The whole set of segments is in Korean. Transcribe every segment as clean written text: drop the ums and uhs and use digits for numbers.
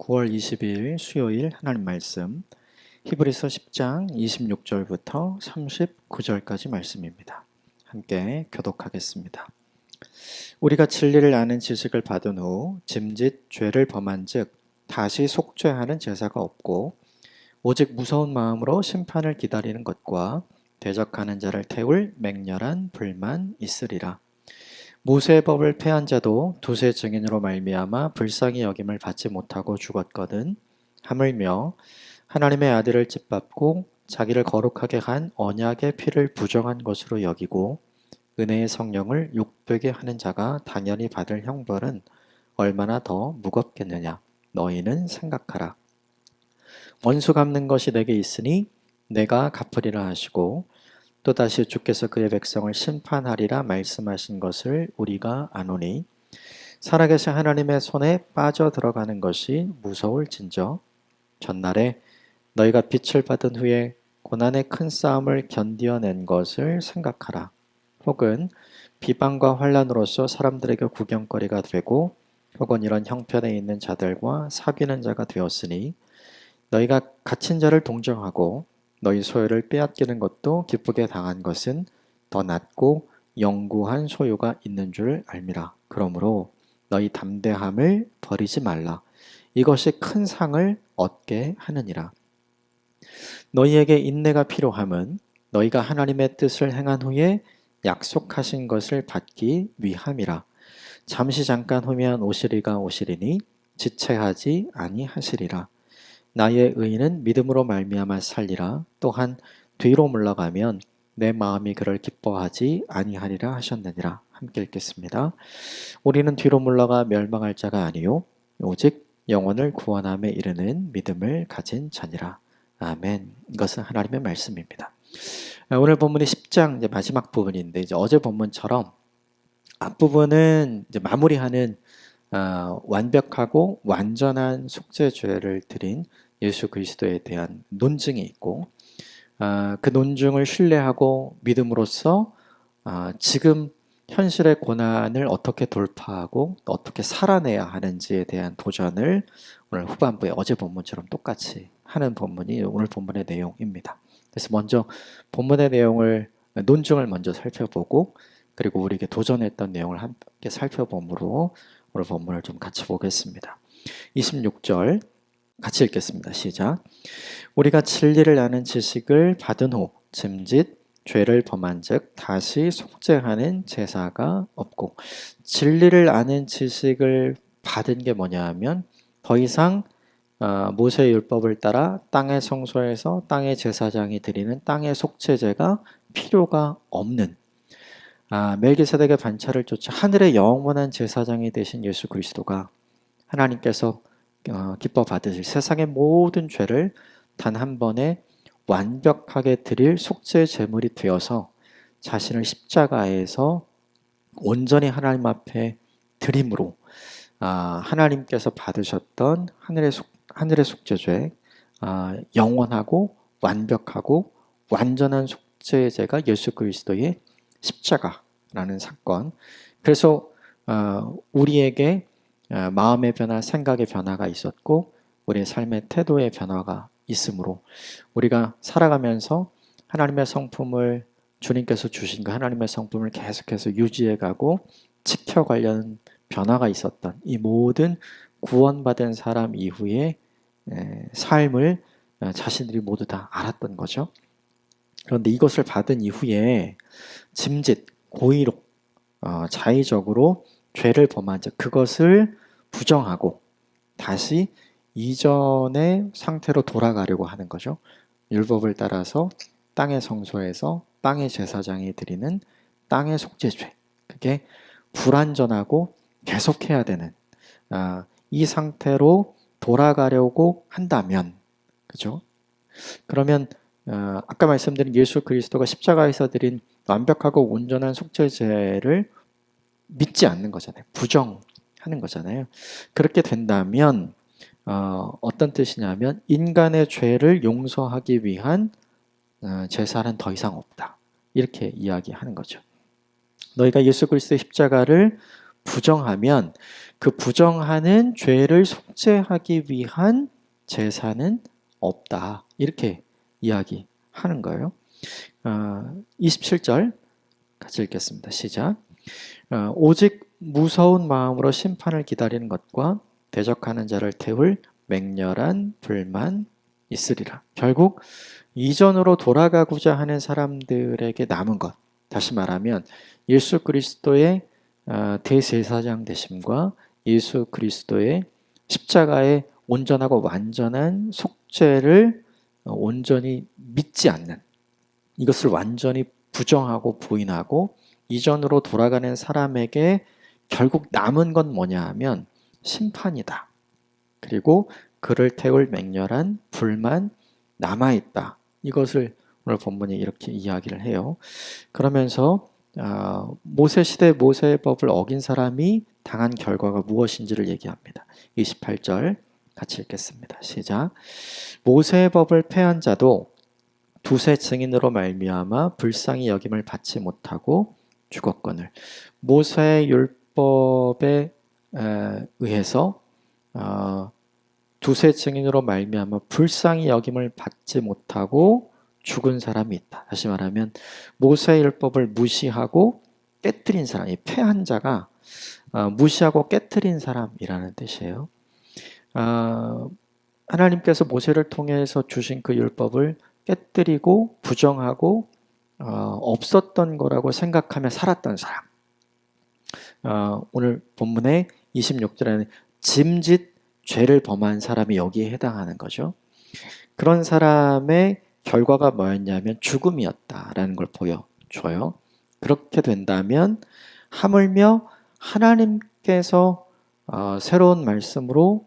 9월 22일 수요일 하나님 말씀 히브리서 10장 26절부터 39절까지 말씀입니다. 함께 교독하겠습니다. 우리가 진리를 아는 지식을 받은 후 짐짓 죄를 범한 즉 다시 속죄하는 제사가 없고 오직 무서운 마음으로 심판을 기다리는 것과 대적하는 자를 태울 맹렬한 불만 있으리라. 모세의 법을 폐한 자도 두세 증인으로 말미암아 불쌍히 여김을 받지 못하고 죽었거든. 하물며 하나님의 아들을 짓밟고 자기를 거룩하게 한 언약의 피를 부정한 것으로 여기고 은혜의 성령을 욕되게 하는 자가 당연히 받을 형벌은 얼마나 더 무겁겠느냐. 너희는 생각하라. 원수 갚는 것이 내게 있으니 내가 갚으리라 하시고 또다시 주께서 그의 백성을 심판하리라 말씀하신 것을 우리가 아노니 살아계신 하나님의 손에 빠져 들어가는 것이 무서울진저. 전날에 너희가 빛을 받은 후에 고난의 큰 싸움을 견디어낸 것을 생각하라. 혹은 비방과 환난으로서 사람들에게 구경거리가 되고 혹은 이런 형편에 있는 자들과 사귀는 자가 되었으니 너희가 갇힌 자를 동정하고 너희 소유를 빼앗기는 것도 기쁘게 당한 것은 더 낫고 영구한 소유가 있는 줄 알미라. 그러므로 너희 담대함을 버리지 말라. 이것이 큰 상을 얻게 하느니라. 너희에게 인내가 필요함은 너희가 하나님의 뜻을 행한 후에 약속하신 것을 받기 위함이라. 잠시 잠깐 후면 오시리가 오시리니 지체하지 아니하시리라. 나의 의인은 믿음으로 말미암아 살리라. 또한 뒤로 물러가면 내 마음이 그를 기뻐하지 아니하리라 하셨느니라. 함께 읽겠습니다. 우리는 뒤로 물러가 멸망할 자가 아니요 오직 영혼을 구원함에 이르는 믿음을 가진 자니라. 아멘. 이것은 하나님의 말씀입니다. 오늘 본문이 10장 이제 마지막 부분인데 이제 어제 본문처럼 앞부분은 이제 마무리하는 완벽하고 완전한 속죄죄를 드린 예수 그리스도에 대한 논증이 있고 그 논증을 신뢰하고 믿음으로써 지금 현실의 고난을 어떻게 돌파하고 어떻게 살아내야 하는지에 대한 도전을 오늘 후반부에 어제 본문처럼 똑같이 하는 본문이 오늘 본문의 내용입니다. 그래서 먼저 본문의 내용을 논증을 먼저 살펴보고 그리고 우리에게 도전했던 내용을 함께 살펴봄으로 오늘 본문을 좀 같이 보겠습니다. 26절 같이 읽겠습니다. 시작. 우리가 진리를 아는 지식을 받은 후 짐짓 죄를 범한 즉 다시 속죄하는 제사가 없고, 진리를 아는 지식을 받은 게 뭐냐 하면 더 이상 모세의 율법을 따라 땅의 성소에서 땅의 제사장이 드리는 땅의 속죄제가 필요가 없는 멜기세덱의 반차를 쫓아 하늘의 영원한 제사장이 되신 예수 그리스도가 하나님께서 기뻐 받으실 세상의 모든 죄를 단 한 번에 완벽하게 드릴 속죄 제물이 되어서 자신을 십자가에서 온전히 하나님 앞에 드림으로 하나님께서 받으셨던 하늘의 속죄죄, 영원하고 완벽하고 완전한 속죄제가 예수 그리스도의 십자가라는 사건. 그래서 우리에게 마음의 변화, 생각의 변화가 있었고 우리의 삶의 태도의 변화가 있으므로 우리가 살아가면서 하나님의 성품을 주님께서 주신 그 하나님의 성품을 계속해서 유지해가고 지켜가려는 변화가 있었던 이 모든 구원받은 사람 이후의 삶을 자신들이 모두 다 알았던 거죠. 그런데 이것을 받은 이후에 짐짓, 고의로, 자의적으로 죄를 범한 자 그것을 부정하고 다시 이전의 상태로 돌아가려고 하는 거죠. 율법을 따라서 땅의 성소에서 땅의 제사장이 드리는 땅의 속죄죄, 그게 불완전하고 계속해야 되는 이 상태로 돌아가려고 한다면, 그죠? 그러면 아까 말씀드린 예수 그리스도가 십자가에서 드린 완벽하고 온전한 속죄죄를 믿지 않는 거잖아요. 부정하는 거잖아요. 그렇게 된다면 어떤 뜻이냐면 인간의 죄를 용서하기 위한 제사는 더 이상 없다. 이렇게 이야기하는 거죠. 너희가 예수 그리스도의 십자가를 부정하면 그 부정하는 죄를 속죄하기 위한 제사는 없다. 이렇게 이야기하는 거예요. 27절 같이 읽겠습니다. 시작. 오직 무서운 마음으로 심판을 기다리는 것과 대적하는 자를 태울 맹렬한 불만 있으리라. 결국 이전으로 돌아가고자 하는 사람들에게 남은 것, 다시 말하면 예수 그리스도의 대제사장 되심과 예수 그리스도의 십자가의 온전하고 완전한 속죄를 온전히 믿지 않는, 이것을 완전히 부정하고 부인하고 이전으로 돌아가는 사람에게 결국 남은 건 뭐냐 하면 심판이다. 그리고 그를 태울 맹렬한 불만 남아있다. 이것을 오늘 본문이 이렇게 이야기를 해요. 그러면서 모세 시대 모세의 법을 어긴 사람이 당한 결과가 무엇인지를 얘기합니다. 28절 같이 읽겠습니다. 시작. 모세의 법을 패한 자도 두세 증인으로 말미암아 불쌍히 여김을 받지 못하고 죽었거늘. 모세의 율법에 의해서 두세 증인으로 말미암아 불쌍히 여김을 받지 못하고 죽은 사람이 있다. 다시 말하면 모세의 율법을 무시하고 깨뜨린 사람, 이 패한 자가 무시하고 깨뜨린 사람이라는 뜻이에요. 하나님께서 모세를 통해서 주신 그 율법을 깨뜨리고 부정하고 없었던 거라고 생각하며 살았던 사람. 오늘 본문의 26절에는 짐짓 죄를 범한 사람이 여기에 해당하는 거죠. 그런 사람의 결과가 뭐였냐면 죽음이었다라는 걸 보여줘요. 그렇게 된다면 하물며 하나님께서 새로운 말씀으로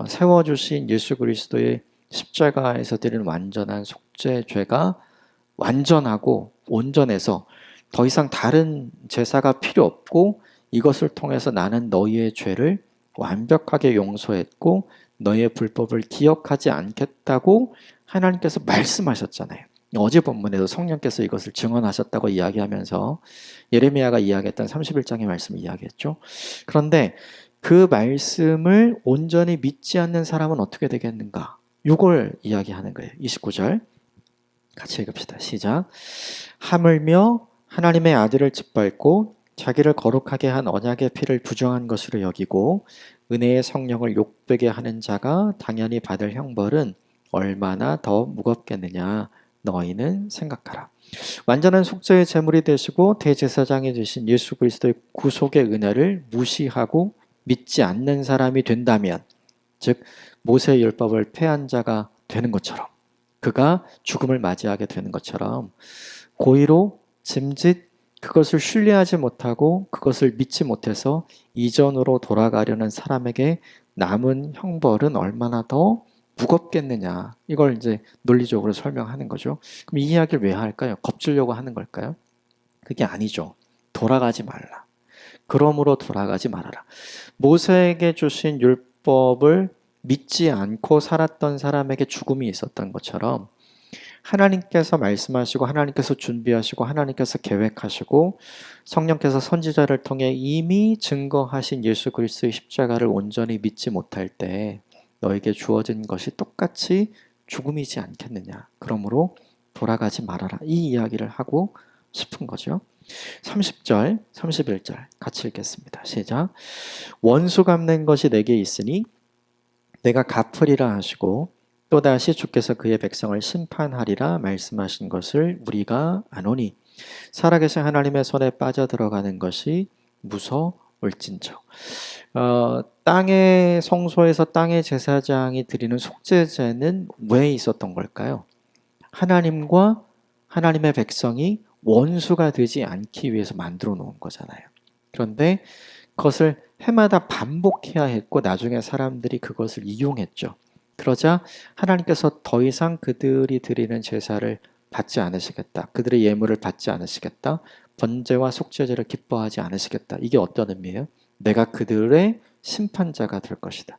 세워주신 예수 그리스도의 십자가에서 드리는 완전한 속죄죄가 완전하고 온전해서 더 이상 다른 제사가 필요 없고 이것을 통해서 나는 너희의 죄를 완벽하게 용서했고 너희의 불법을 기억하지 않겠다고 하나님께서 말씀하셨잖아요. 어제 본문에도 성령께서 이것을 증언하셨다고 이야기하면서 예레미야가 이야기했던 31장의 말씀을 이야기했죠. 그런데 그 말씀을 온전히 믿지 않는 사람은 어떻게 되겠는가? 이걸 이야기하는 거예요. 29절 같이 읽읍시다. 시작. 하물며 하나님의 아들을 짓밟고 자기를 거룩하게 한 언약의 피를 부정한 것으로 여기고 은혜의 성령을 욕되게 하는 자가 당연히 받을 형벌은 얼마나 더 무겁겠느냐 너희는 생각하라. 완전한 속죄의 제물이 되시고 대제사장이 되신 예수 그리스도의 구속의 은혜를 무시하고 믿지 않는 사람이 된다면, 즉 모세의 율법을 패한 자가 되는 것처럼, 그가 죽음을 맞이하게 되는 것처럼 고의로 짐짓 그것을 신뢰하지 못하고 그것을 믿지 못해서 이전으로 돌아가려는 사람에게 남은 형벌은 얼마나 더 무겁겠느냐. 이걸 이제 논리적으로 설명하는 거죠. 그럼 이 이야기를 왜 할까요? 겁주려고 하는 걸까요? 그게 아니죠. 돌아가지 말라. 그러므로 돌아가지 말아라. 모세에게 주신 율법을 믿지 않고 살았던 사람에게 죽음이 있었던 것처럼 하나님께서 말씀하시고 하나님께서 준비하시고 하나님께서 계획하시고 성령께서 선지자를 통해 이미 증거하신 예수 그리스도의 십자가를 온전히 믿지 못할 때 너에게 주어진 것이 똑같이 죽음이지 않겠느냐. 그러므로 돌아가지 말아라. 이 이야기를 하고 싶은 거죠. 30절, 31절 같이 읽겠습니다. 시작. 원수 갚는 것이 내게 있으니 내가 갚으리라 하시고 또다시 주께서 그의 백성을 심판하리라 말씀하신 것을 우리가 아노니 살아계신 하나님의 손에 빠져들어가는 것이 무서울진저. 땅의 성소에서 땅의 제사장이 드리는 속죄제는 왜 있었던 걸까요? 하나님과 하나님의 백성이 원수가 되지 않기 위해서 만들어 놓은 거잖아요. 그런데 그것을 해마다 반복해야 했고 나중에 사람들이 그것을 이용했죠. 그러자 하나님께서 더 이상 그들이 드리는 제사를 받지 않으시겠다. 그들의 예물을 받지 않으시겠다. 번제와 속죄제를 기뻐하지 않으시겠다. 이게 어떤 의미예요? 내가 그들의 심판자가 될 것이다.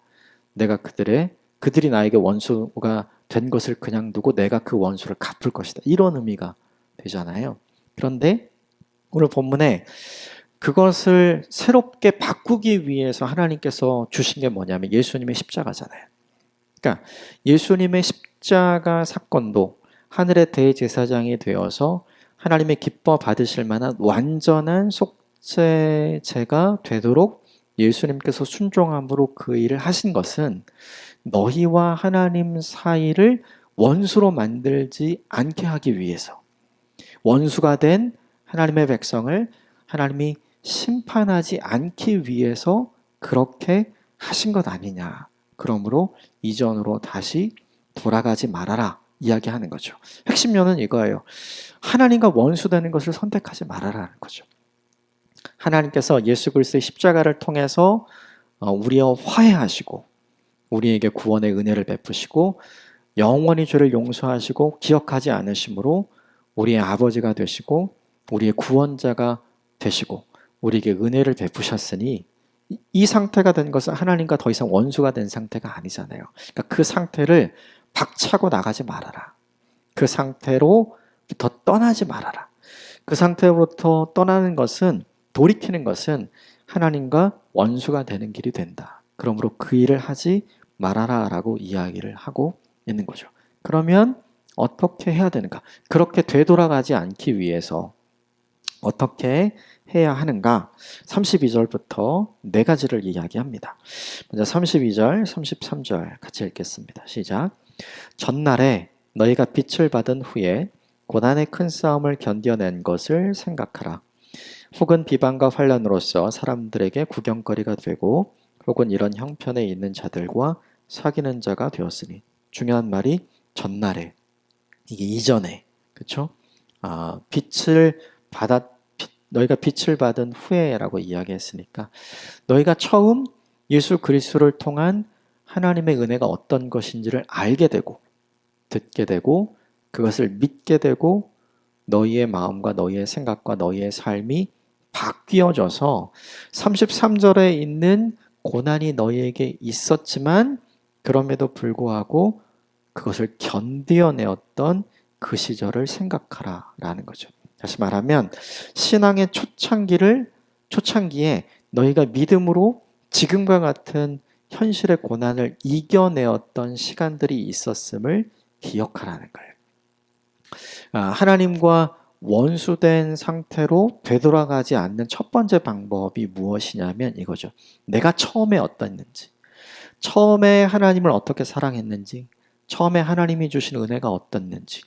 내가 그들이 나에게 원수가 된 것을 그냥 두고 내가 그 원수를 갚을 것이다. 이런 의미가 되잖아요. 그런데 오늘 본문에 그것을 새롭게 바꾸기 위해서 하나님께서 주신 게 뭐냐면 예수님의 십자가잖아요. 그러니까 예수님의 십자가 사건도 하늘의 대제사장이 되어서 하나님의 기뻐 받으실 만한 완전한 속죄제가 되도록 예수님께서 순종함으로 그 일을 하신 것은 너희와 하나님 사이를 원수로 만들지 않게 하기 위해서, 원수가 된 하나님의 백성을 하나님이 심판하지 않기 위해서 그렇게 하신 것 아니냐. 그러므로 이전으로 다시 돌아가지 말아라 이야기하는 거죠. 핵심료는 이거예요. 하나님과 원수되는 것을 선택하지 말아라는 거죠. 하나님께서 예수 그리스도의 십자가를 통해서 우리와 화해하시고 우리에게 구원의 은혜를 베푸시고 영원히 죄를 용서하시고 기억하지 않으심으로 우리의 아버지가 되시고 우리의 구원자가 되시고 우리에게 은혜를 베푸셨으니 이 상태가 된 것은 하나님과 더 이상 원수가 된 상태가 아니잖아요. 그러니까 그 상태를 박차고 나가지 말아라. 그 상태로부터 떠나지 말아라. 그 상태로부터 떠나는 것은, 돌이키는 것은 하나님과 원수가 되는 길이 된다. 그러므로 그 일을 하지 말아라 라고 이야기를 하고 있는 거죠. 그러면 어떻게 해야 되는가? 그렇게 되돌아가지 않기 위해서 어떻게 해야 하는가? 32절부터 네 가지를 이야기합니다. 먼저 32절, 33절 같이 읽겠습니다. 시작. 전날에 너희가 빛을 받은 후에 고난의 큰 싸움을 견뎌낸 것을 생각하라. 혹은 비방과 환난으로서 사람들에게 구경거리가 되고 혹은 이런 형편에 있는 자들과 사귀는 자가 되었으니, 중요한 말이 전날에, 이게 이전에, 그렇죠? 너희가 빛을 받은 후에라고 이야기했으니까 너희가 처음 예수 그리스도를 통한 하나님의 은혜가 어떤 것인지를 알게 되고 듣게 되고 그것을 믿게 되고 너희의 마음과 너희의 생각과 너희의 삶이 바뀌어져서 33절에 있는 고난이 너희에게 있었지만 그럼에도 불구하고 그것을 견디어내었던 그 시절을 생각하라 라는 거죠. 다시 말하면 신앙의 초창기에 너희가 믿음으로 지금과 같은 현실의 고난을 이겨내었던 시간들이 있었음을 기억하라는 거예요. 하나님과 원수된 상태로 되돌아가지 않는 첫 번째 방법이 무엇이냐면 이거죠. 내가 처음에 어땠는지, 처음에 하나님을 어떻게 사랑했는지, 처음에 하나님이 주신 은혜가 어땠는지,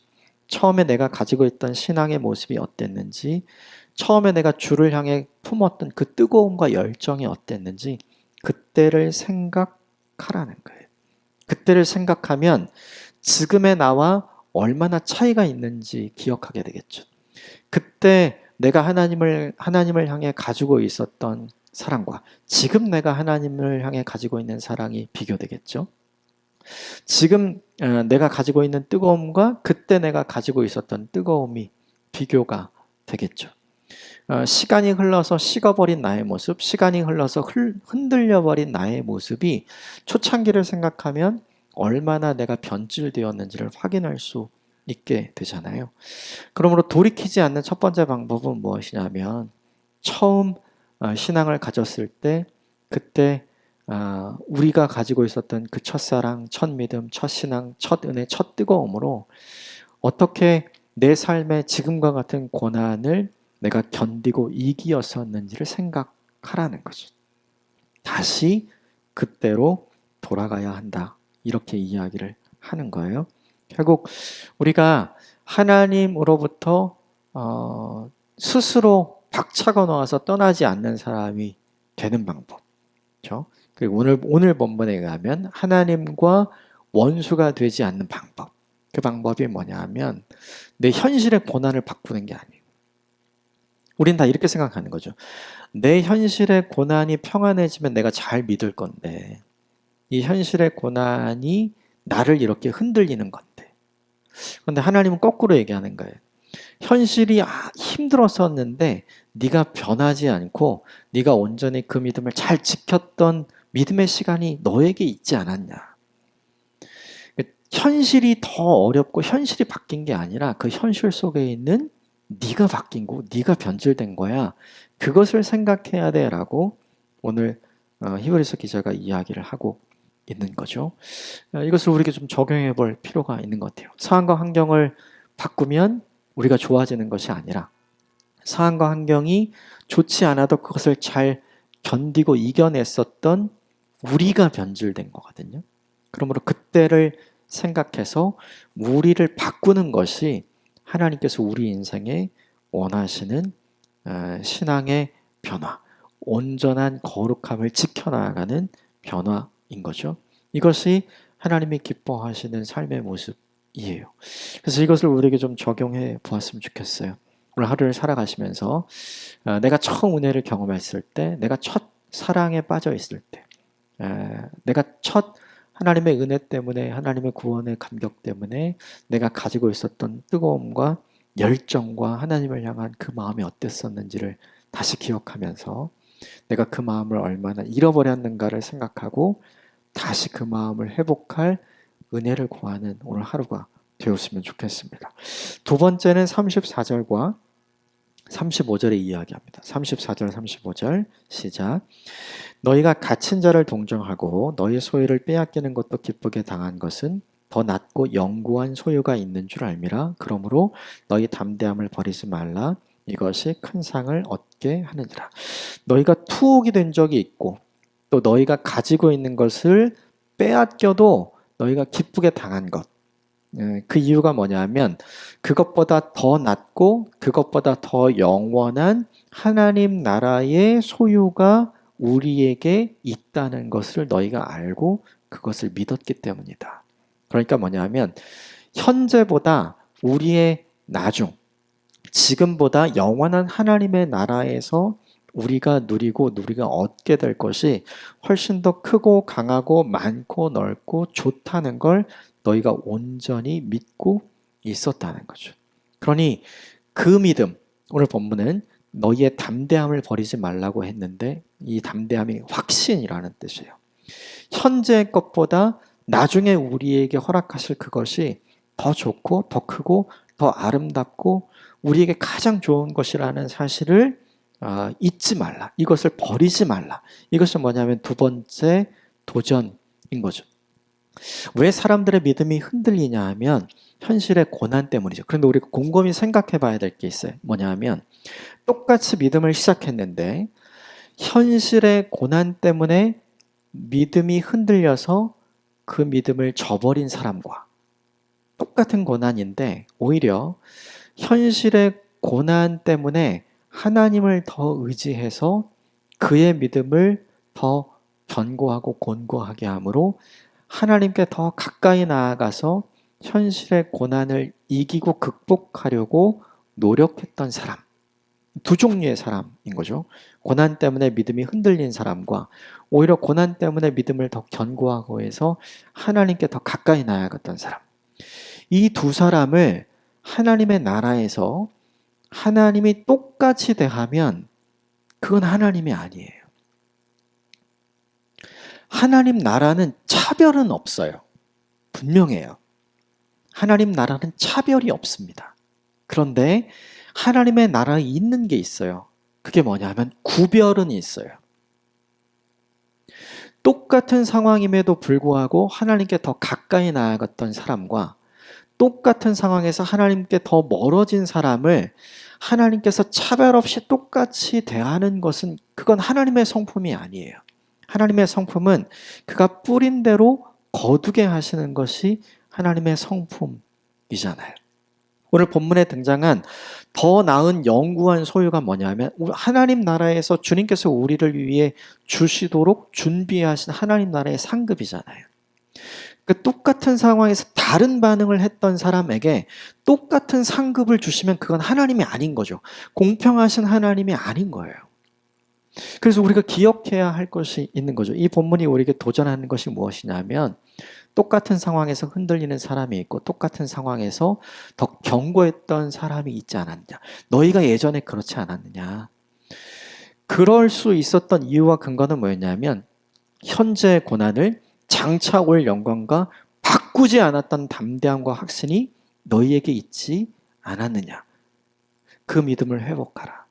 처음에 내가 가지고 있던 신앙의 모습이 어땠는지, 처음에 내가 주를 향해 품었던 그 뜨거움과 열정이 어땠는지 그때를 생각하라는 거예요. 그때를 생각하면 지금의 나와 얼마나 차이가 있는지 기억하게 되겠죠. 그때 내가 하나님을 향해 가지고 있었던 사랑과 지금 내가 하나님을 향해 가지고 있는 사랑이 비교되겠죠. 지금 내가 가지고 있는 뜨거움과 그때 내가 가지고 있었던 뜨거움이 비교가 되겠죠. 시간이 흘러서 식어버린 나의 모습, 시간이 흘러서 흔들려버린 나의 모습이 초창기를 생각하면 얼마나 내가 변질되었는지를 확인할 수 있게 되잖아요. 그러므로 돌이키지 않는 첫 번째 방법은 무엇이냐면 처음 신앙을 가졌을 때 그때 우리가 가지고 있었던 그 첫사랑, 첫 믿음, 첫 신앙, 첫 은혜, 첫 뜨거움으로 어떻게 내 삶의 지금과 같은 고난을 내가 견디고 이기었었는지를 생각하라는 거죠. 다시 그때로 돌아가야 한다. 이렇게 이야기를 하는 거예요. 결국 우리가 하나님으로부터 스스로 박차고 나와서 떠나지 않는 사람이 되는 방법. 그렇죠? 그리고 오늘 본문에 의하면 하나님과 원수가 되지 않는 방법. 그 방법이 뭐냐 하면 내 현실의 고난을 바꾸는 게 아니에요. 우린 다 이렇게 생각하는 거죠. 내 현실의 고난이 평안해지면 내가 잘 믿을 건데 이 현실의 고난이 나를 이렇게 흔들리는 건데. 그런데 하나님은 거꾸로 얘기하는 거예요. 현실이 힘들었었는데 네가 변하지 않고 네가 온전히 그 믿음을 잘 지켰던 믿음의 시간이 너에게 있지 않았냐. 현실이 더 어렵고 현실이 바뀐 게 아니라 그 현실 속에 있는 네가 바뀐 거, 네가 변질된 거야. 그것을 생각해야 돼라고 오늘 히브리서 기자가 이야기를 하고 있는 거죠. 이것을 우리에게 좀 적용해 볼 필요가 있는 것 같아요. 상황과 환경을 바꾸면 우리가 좋아지는 것이 아니라 상황과 환경이 좋지 않아도 그것을 잘 견디고 이겨냈었던 우리가 변질된 거거든요. 그러므로 그때를 생각해서 우리를 바꾸는 것이 하나님께서 우리 인생에 원하시는 신앙의 변화, 온전한 거룩함을 지켜나가는 변화인 거죠. 이것이 하나님이 기뻐하시는 삶의 모습이에요. 그래서 이것을 우리에게 좀 적용해 보았으면 좋겠어요. 오늘 하루를 살아가시면서 내가 처음 은혜를 경험했을 때, 내가 첫 사랑에 빠져 있을 때, 내가 첫 하나님의 은혜 때문에, 하나님의 구원의 감격 때문에 내가 가지고 있었던 뜨거움과 열정과 하나님을 향한 그 마음이 어땠었는지를 다시 기억하면서 내가 그 마음을 얼마나 잃어버렸는가를 생각하고 다시 그 마음을 회복할 은혜를 구하는 오늘 하루가 되었으면 좋겠습니다. 두 번째는 34절과 35절에 이야기합니다. 34절, 35절 시작. 너희가 갇힌 자를 동정하고 너희 소유를 빼앗기는 것도 기쁘게 당한 것은 더 낫고 영구한 소유가 있는 줄 알미라. 그러므로 너희 담대함을 버리지 말라. 이것이 큰 상을 얻게 하느니라. 너희가 투옥이 된 적이 있고 또 너희가 가지고 있는 것을 빼앗겨도 너희가 기쁘게 당한 것. 그 이유가 뭐냐면 그것보다 더 낫고 그것보다 더 영원한 하나님 나라의 소유가 우리에게 있다는 것을 너희가 알고 그것을 믿었기 때문이다. 그러니까 뭐냐면 현재보다 우리의 나중, 지금보다 영원한 하나님의 나라에서 우리가 누리고 우리가 얻게 될 것이 훨씬 더 크고 강하고 많고 넓고 좋다는 걸 너희가 온전히 믿고 있었다는 거죠. 그러니 그 믿음, 오늘 본문은 너희의 담대함을 버리지 말라고 했는데 이 담대함이 확신이라는 뜻이에요. 현재의 것보다 나중에 우리에게 허락하실 그것이 더 좋고 더 크고 더 아름답고 우리에게 가장 좋은 것이라는 사실을 잊지 말라. 이것을 버리지 말라. 이것은 뭐냐면 두 번째 도전인 거죠. 왜 사람들의 믿음이 흔들리냐 하면 현실의 고난 때문이죠. 그런데 우리가 곰곰이 생각해 봐야 될 게 있어요. 뭐냐 하면 똑같이 믿음을 시작했는데 현실의 고난 때문에 믿음이 흔들려서 그 믿음을 저버린 사람과 똑같은 고난인데 오히려 현실의 고난 때문에 하나님을 더 의지해서 그의 믿음을 더 견고하고 곤고하게 함으로 하나님께 더 가까이 나아가서 현실의 고난을 이기고 극복하려고 노력했던 사람. 두 종류의 사람인 거죠. 고난 때문에 믿음이 흔들린 사람과 오히려 고난 때문에 믿음을 더 견고하고 해서 하나님께 더 가까이 나아갔던 사람. 이 두 사람을 하나님의 나라에서 하나님이 똑같이 대하면 그건 하나님이 아니에요. 하나님 나라는 차별은 없어요. 분명해요. 하나님 나라는 차별이 없습니다. 그런데 하나님의 나라에 있는 게 있어요. 그게 뭐냐면 구별은 있어요. 똑같은 상황임에도 불구하고 하나님께 더 가까이 나아갔던 사람과 똑같은 상황에서 하나님께 더 멀어진 사람을 하나님께서 차별 없이 똑같이 대하는 것은 그건 하나님의 성품이 아니에요. 하나님의 성품은 그가 뿌린 대로 거두게 하시는 것이 하나님의 성품이잖아요. 오늘 본문에 등장한 더 나은 영구한 소유가 뭐냐면 하나님 나라에서 주님께서 우리를 위해 주시도록 준비하신 하나님 나라의 상급이잖아요. 그 똑같은 상황에서 다른 반응을 했던 사람에게 똑같은 상급을 주시면 그건 하나님이 아닌 거죠. 공평하신 하나님이 아닌 거예요. 그래서 우리가 기억해야 할 것이 있는 거죠. 이 본문이 우리에게 도전하는 것이 무엇이냐면 똑같은 상황에서 흔들리는 사람이 있고 똑같은 상황에서 더 견고했던 사람이 있지 않았느냐. 너희가 예전에 그렇지 않았느냐. 그럴 수 있었던 이유와 근거는 뭐였냐면 현재의 고난을 장차 올 영광과 바꾸지 않았던 담대함과 확신이 너희에게 있지 않았느냐. 그 믿음을 회복하라.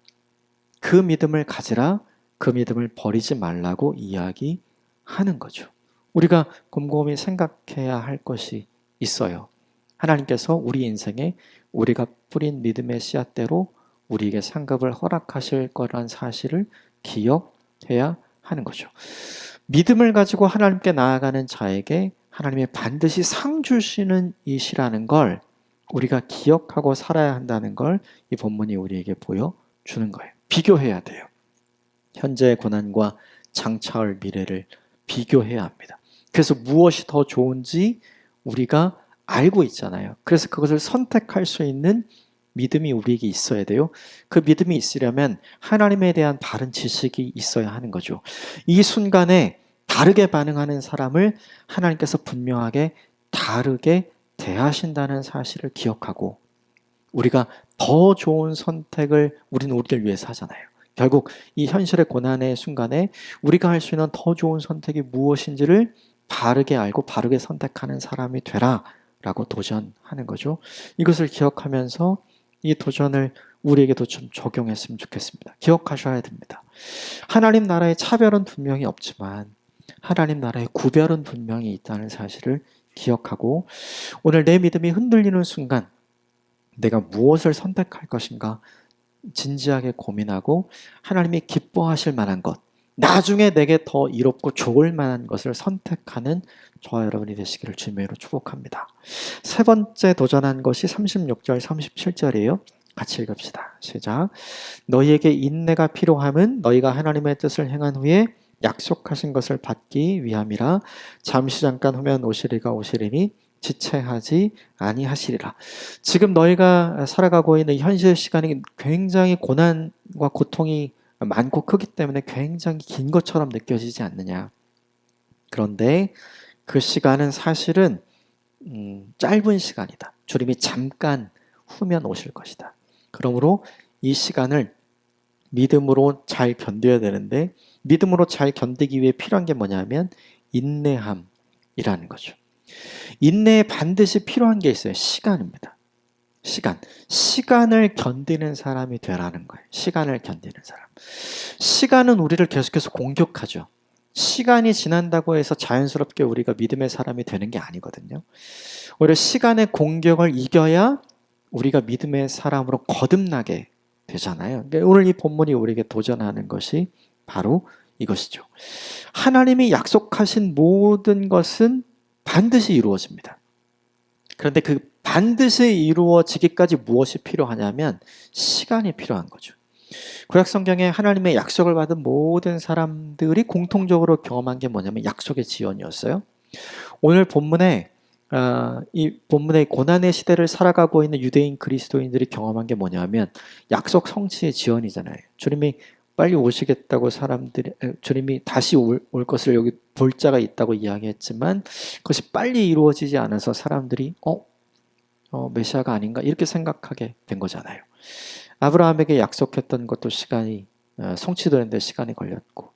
그 믿음을 가지라, 그 믿음을 버리지 말라고 이야기하는 거죠. 우리가 곰곰이 생각해야 할 것이 있어요. 하나님께서 우리 인생에 우리가 뿌린 믿음의 씨앗대로 우리에게 상급을 허락하실 거란 사실을 기억해야 하는 거죠. 믿음을 가지고 하나님께 나아가는 자에게 하나님이 반드시 상 주시는 이시라는 걸 우리가 기억하고 살아야 한다는 걸 이 본문이 우리에게 보여주는 거예요. 비교해야 돼요. 현재의 고난과 장차올 미래를 비교해야 합니다. 그래서 무엇이 더 좋은지 우리가 알고 있잖아요. 그래서 그것을 선택할 수 있는 믿음이 우리에게 있어야 돼요. 그 믿음이 있으려면 하나님에 대한 바른 지식이 있어야 하는 거죠. 이 순간에 다르게 반응하는 사람을 하나님께서 분명하게 다르게 대하신다는 사실을 기억하고 우리가 더 좋은 선택을 우리를 위해서 하잖아요. 결국 이 현실의 고난의 순간에 우리가 할 수 있는 더 좋은 선택이 무엇인지를 바르게 알고 바르게 선택하는 사람이 되라 라고 도전하는 거죠. 이것을 기억하면서 이 도전을 우리에게도 좀 적용했으면 좋겠습니다. 기억하셔야 됩니다. 하나님 나라의 차별은 분명히 없지만 하나님 나라의 구별은 분명히 있다는 사실을 기억하고 오늘 내 믿음이 흔들리는 순간 내가 무엇을 선택할 것인가 진지하게 고민하고 하나님이 기뻐하실 만한 것, 나중에 내게 더 이롭고 좋을 만한 것을 선택하는 저와 여러분이 되시기를 주님으로 축복합니다. 세 번째 도전한 것이 36절, 37절이에요. 같이 읽읍시다. 시작. 너희에게 인내가 필요함은 너희가 하나님의 뜻을 행한 후에 약속하신 것을 받기 위함이라. 잠시 잠깐 후면 오시리가 오시리니 지체하지 아니하시리라. 지금 너희가 살아가고 있는 현실 시간이 굉장히 고난과 고통이 많고 크기 때문에 굉장히 긴 것처럼 느껴지지 않느냐. 그런데 그 시간은 사실은 짧은 시간이다. 주님이 잠깐 후면 오실 것이다. 그러므로 이 시간을 믿음으로 잘 견뎌야 되는데 믿음으로 잘 견디기 위해 필요한 게 뭐냐면 인내함이라는 거죠. 인내에 반드시 필요한 게 있어요. 시간입니다. 시간을 견디는 사람이 되라는 거예요. 시간을 견디는 사람. 시간은 우리를 계속해서 공격하죠. 시간이 지난다고 해서 자연스럽게 우리가 믿음의 사람이 되는 게 아니거든요. 오히려 시간의 공격을 이겨야 우리가 믿음의 사람으로 거듭나게 되잖아요. 그러니까 오늘 이 본문이 우리에게 도전하는 것이 바로 이것이죠. 하나님이 약속하신 모든 것은 반드시 이루어집니다. 그런데 그 반드시 이루어지기까지 무엇이 필요하냐면 시간이 필요한 거죠. 구약 성경에 하나님의 약속을 받은 모든 사람들이 공통적으로 경험한 게 뭐냐면 약속의 지연이었어요. 오늘 본문에 이 본문의 고난의 시대를 살아가고 있는 유대인 그리스도인들이 경험한 게 뭐냐면 약속 성취의 지연이잖아요. 주님이 빨리 오시겠다고 주님이 다시 올 것을 여기 볼 자가 있다고 이야기했지만 그것이 빨리 이루어지지 않아서 사람들이 메시아가 아닌가 이렇게 생각하게 된 거잖아요. 아브라함에게 약속했던 것도 시간이 성취되는데 시간이 걸렸고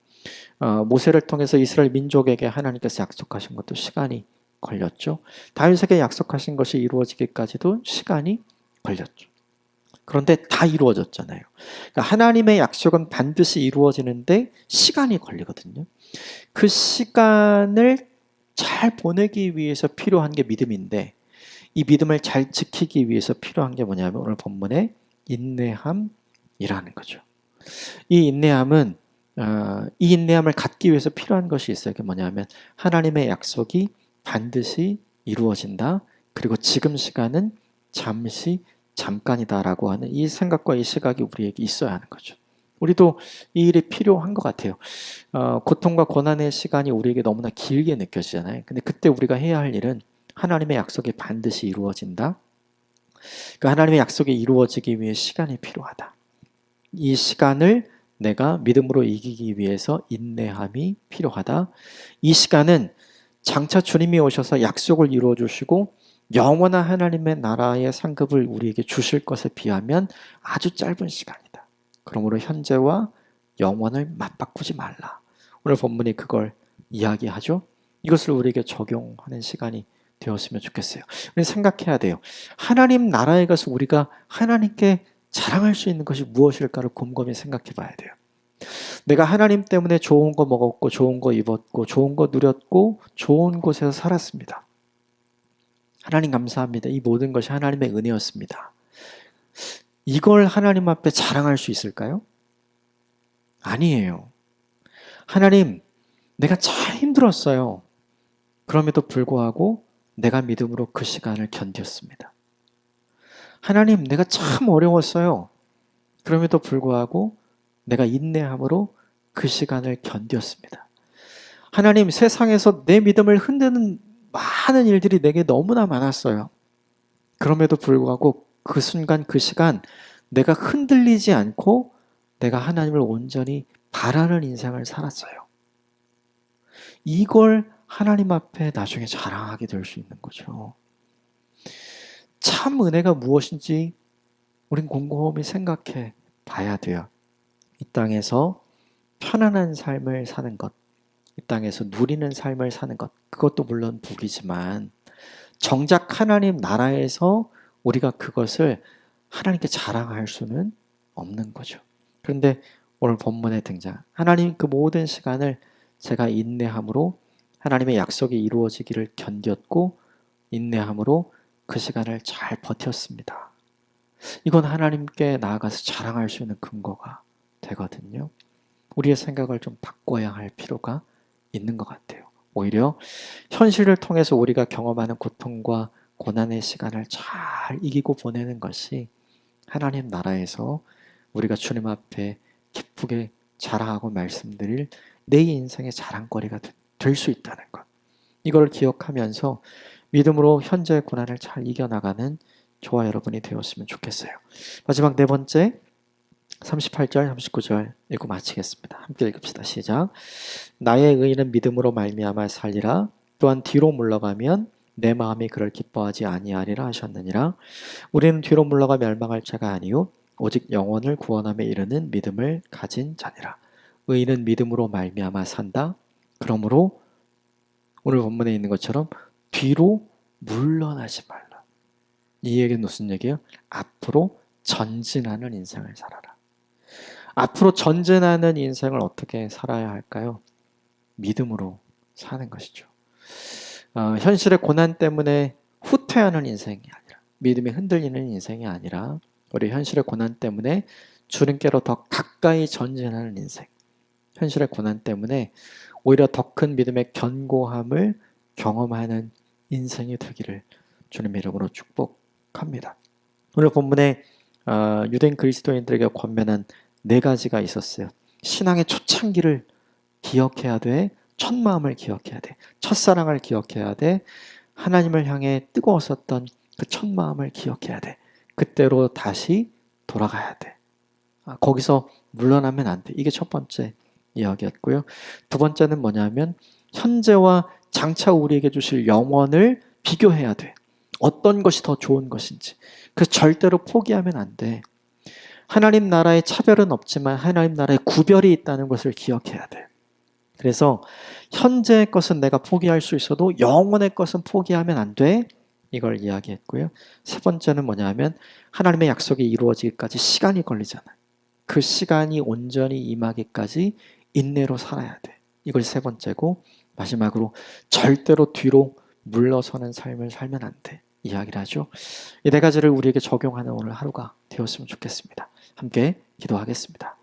모세를 통해서 이스라엘 민족에게 하나님께서 약속하신 것도 시간이 걸렸죠. 다윗에게 약속하신 것이 이루어지기까지도 시간이 걸렸죠. 그런데 다 이루어졌잖아요. 그러니까 하나님의 약속은 반드시 이루어지는데 시간이 걸리거든요. 그 시간을 잘 보내기 위해서 필요한 게 믿음인데 이 믿음을 잘 지키기 위해서 필요한 게 뭐냐면 오늘 본문의 인내함이라는 거죠. 이 인내함은 이 인내함을 갖기 위해서 필요한 것이 있어요. 그게 뭐냐면 하나님의 약속이 반드시 이루어진다. 그리고 지금 시간은 잠깐이다라고 하는 이 생각과 이 시각이 우리에게 있어야 하는 거죠. 우리도 이 일이 필요한 것 같아요. 고통과 고난의 시간이 우리에게 너무나 길게 느껴지잖아요. 근데 그때 우리가 해야 할 일은 하나님의 약속이 반드시 이루어진다. 그 하나님의 약속이 이루어지기 위해 시간이 필요하다. 이 시간을 내가 믿음으로 이기기 위해서 인내함이 필요하다. 이 시간은 장차 주님이 오셔서 약속을 이루어 주시고 영원한 하나님의 나라의 상급을 우리에게 주실 것에 비하면 아주 짧은 시간이다. 그러므로 현재와 영원을 맞바꾸지 말라. 오늘 본문이 그걸 이야기하죠. 이것을 우리에게 적용하는 시간이 되었으면 좋겠어요. 우리 생각해야 돼요. 하나님 나라에 가서 우리가 하나님께 자랑할 수 있는 것이 무엇일까를 곰곰이 생각해 봐야 돼요. 내가 하나님 때문에 좋은 거 먹었고 좋은 거 입었고 좋은 거 누렸고 좋은 곳에서 살았습니다. 하나님 감사합니다. 이 모든 것이 하나님의 은혜였습니다. 이걸 하나님 앞에 자랑할 수 있을까요? 아니에요. 하나님, 내가 참 힘들었어요. 그럼에도 불구하고 내가 믿음으로 그 시간을 견뎠습니다. 하나님, 내가 참 어려웠어요. 그럼에도 불구하고 내가 인내함으로 그 시간을 견뎠습니다. 하나님, 세상에서 내 믿음을 흔드는 많은 일들이 내게 너무나 많았어요. 그럼에도 불구하고 그 순간 그 시간 내가 흔들리지 않고 내가 하나님을 온전히 바라는 인생을 살았어요. 이걸 하나님 앞에 나중에 자랑하게 될 수 있는 거죠. 참 은혜가 무엇인지 우린 곰곰이 생각해 봐야 돼요. 이 땅에서 편안한 삶을 사는 것, 이 땅에서 누리는 삶을 사는 것, 그것도 물론 복이지만 정작 하나님 나라에서 우리가 그것을 하나님께 자랑할 수는 없는 거죠. 그런데 오늘 본문에 등장, 하나님 그 모든 시간을 제가 인내함으로 하나님의 약속이 이루어지기를 견뎠고 인내함으로 그 시간을 잘 버텼습니다. 이건 하나님께 나아가서 자랑할 수 있는 근거가 되거든요. 우리의 생각을 좀 바꿔야 할 필요가 있는 것 같아요. 오히려 현실을 통해서 우리가 경험하는 고통과 고난의 시간을 잘 이기고 보내는 것이 하나님 나라에서 우리가 주님 앞에 기쁘게 자랑하고 말씀드릴 내 인생의 자랑거리가 될 수 있다는 것. 이걸 기억하면서 믿음으로 현재의 고난을 잘 이겨나가는 저와 여러분이 되었으면 좋겠어요. 마지막 네 번째 38절, 39절 읽고 마치겠습니다. 함께 읽읍시다. 시작. 나의 의인은 믿음으로 말미암아 살리라. 또한 뒤로 물러가면 내 마음이 그를 기뻐하지 아니하리라 하셨느니라. 우리는 뒤로 물러가 멸망할 자가 아니요 오직 영혼을 구원함에 이르는 믿음을 가진 자니라. 의인은 믿음으로 말미암아 산다. 그러므로 오늘 본문에 있는 것처럼 뒤로 물러나지 말라. 이 얘기는 무슨 얘기예요? 앞으로 전진하는 인생을 살아라. 앞으로 전진하는 인생을 어떻게 살아야 할까요? 믿음으로 사는 것이죠. 현실의 고난 때문에 후퇴하는 인생이 아니라, 믿음이 흔들리는 인생이 아니라 우리 현실의 고난 때문에 주님께로 더 가까이 전진하는 인생, 현실의 고난 때문에 오히려 더 큰 믿음의 견고함을 경험하는 인생이 되기를 주님의 이름으로 축복합니다. 오늘 본문에 유대인 그리스도인들에게 권면한 네 가지가 있었어요. 신앙의 초창기를 기억해야 돼. 첫 마음을 기억해야 돼. 첫사랑을 기억해야 돼. 하나님을 향해 뜨거웠었던 그 첫 마음을 기억해야 돼. 그때로 다시 돌아가야 돼. 거기서 물러나면 안 돼. 이게 첫 번째 이야기였고요. 두 번째는 뭐냐면 현재와 장차 우리에게 주실 영원을 비교해야 돼. 어떤 것이 더 좋은 것인지. 그래서 절대로 포기하면 안 돼. 하나님 나라에 차별은 없지만 하나님 나라에 구별이 있다는 것을 기억해야 돼. 그래서 현재의 것은 내가 포기할 수 있어도 영원의 것은 포기하면 안 돼. 이걸 이야기했고요. 세 번째는 뭐냐면 하나님의 약속이 이루어지기까지 시간이 걸리잖아요. 그 시간이 온전히 임하기까지 인내로 살아야 돼. 이것이 세 번째고 마지막으로 절대로 뒤로 물러서는 삶을 살면 안 돼. 이야기를 하죠. 이 네 가지를 우리에게 적용하는 오늘 하루가 되었으면 좋겠습니다. 함께 기도하겠습니다.